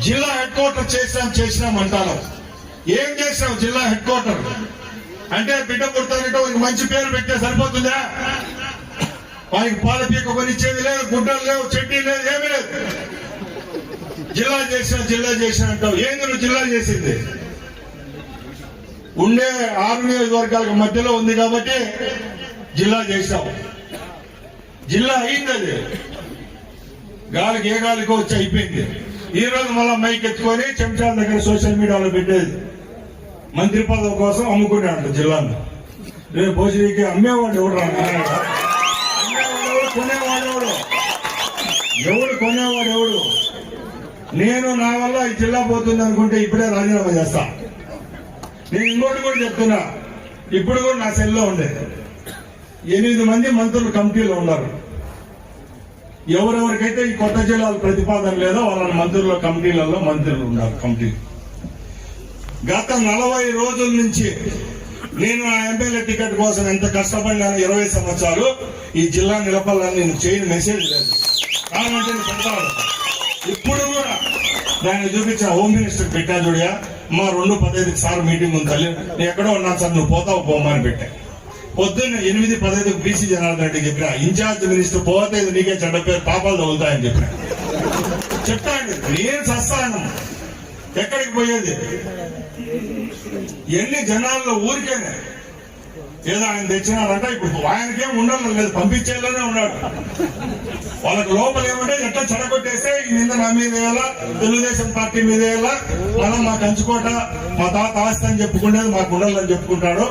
జిల్లా head quarter చేసినాం అంటాను. ఏం చేసాం జిల్లా హెడ్ క్వార్టర్ అంటే బిడ్డ పుడతానంటే ఒక మంచి పేరు పెట్టే సరిపోతుందా? వారికి పాల పీక కొనిచ్చేది లేదు, గుడ్డలు లేవు, చెడ్డీ లేదు, ఏమీ లేదు. జిల్లా చేసిన అంటావు. ఏంది నువ్వు జిల్లా చేసింది? ఉండే 6 నియోజకవర్గాలకు మధ్యలో ఉంది కాబట్టి జిల్లా చేశావు. జిల్లా అయింది, అది గాలికి ఏ గాలికి వచ్చి అయిపోయింది. ఈ రోజు మళ్ళా మైక్ ఎత్తుకొని చెంచాల దగ్గర సోషల్ మీడియాలో పెట్టేది మంత్రి పదవి కోసం అమ్ముకున్నాడు జిల్లాను. రేపు భోజనీకి అమ్మేవాడు ఎవడు రా? కొనేవాడు ఎవడు? నేను నా వల్ల ఈ జిల్లా పోతుంది అనుకుంటే ఇప్పుడే రాజీనామా చేస్తా. నేను ఇంకోటి కూడా చెప్తున్నా, ఇప్పుడు కూడా నా సెల్లో ఉండేది 8 మంది మంత్రులు కమిటీలో ఉన్నారు. ఎవరెవరికైతే ఈ కొత్త జిల్లాల ప్రతిపాదన లేదో వాళ్ళ మంత్రుల కమిటీలలో మంత్రులు ఉన్నారు. కమిటీ గత 40 రోజుల నుంచి నేను ఆ ఎమ్మెల్యే టికెట్ కోసం ఎంత కష్టపడినాను. 20 సంవత్సరాలు ఈ జిల్లా నిలపాలని నేను చేయని మెసేజ్ లేదు. కావాలంటే ఇప్పుడు కూడా దాన్ని చూపించిన హోమ్ మినిస్టర్ పెట్టా చూడయా, మా 2:15 సార్ మీటింగ్ ఉంది తల్లి, నేను ఎక్కడో ఉన్నాను సార్, నువ్వు పోతావు పోమని పెట్టా. పొద్దున్న 8:15 బీసీ జనార్దన్ రెడ్డి చెప్పిన ఇన్ఛార్జ్ మినిస్టర్ పోతే నీకే చెడ్డ పేరు, పాపాలు తగులుతాయని చెప్పిన. చెప్తాండి నేను సస్తాను. ఎక్కడికి పోయేది? ఎన్ని జనాల్లో ఊరికేనే ఏదో ఆయన తెచ్చినారంట. ఇప్పుడు ఆయనకేం ఉండాలి లేదు, పంపించేలానే ఉన్నాడు. వాళ్ళకి లోపల ఏమంటే ఎట్లా చెడగొట్టేస్తే ఈ నింద నా మీద వేయాలా, తెలుగుదేశం పార్టీ మీద వేయాలా, మనం మా కంచుకోట మా తాత ఆస్తి అని చెప్పుకునేది మాకు ఉండాలని చెప్పుకుంటాడు.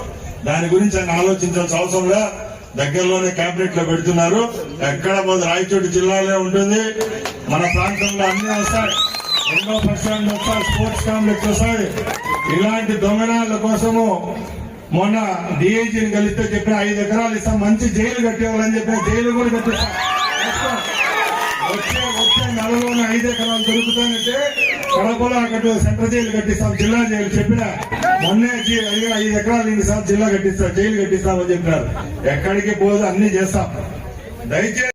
దాని గురించి ఆయన ఆలోచించాల్సిన అవసరంలో దగ్గరలోనే క్యాబినెట్ లో పెడుతున్నారు. ఎక్కడ పోదు, రాయచోటి జిల్లాలో ఉంటుంది. మన ప్రాంతంలో అన్ని వస్తాయి, ఎన్నో బస్ స్టాండ్ వస్తాయి, స్పోర్ట్స్ కాంప్లెక్స్ వస్తాయి. ఇలాంటి దొంగనాల కోసము మొన్న డిఐజీని కలిస్తే చెప్పిన 5 ఎకరాలు ఇస్తాం, మంచి జైలు కట్టేవాళ్ళని చెప్పిన జైలు కూడా కట్టిస్తాం. వచ్చే నెలలోనే 5 ఎకరాలు దొరుకుతానంటే కడపలో అక్కడ సెంట్రల్ జైలు కట్టిస్తాం, జిల్లా జైలు చెప్పిన. మొన్నే 5 ఎకరాలు ఇన్నిసార్లు జిల్లా కట్టిస్తాం, జైలు కట్టిస్తామని చెప్పినారు. ఎక్కడికి పోదు, అన్ని చేస్తాం. దయచేసి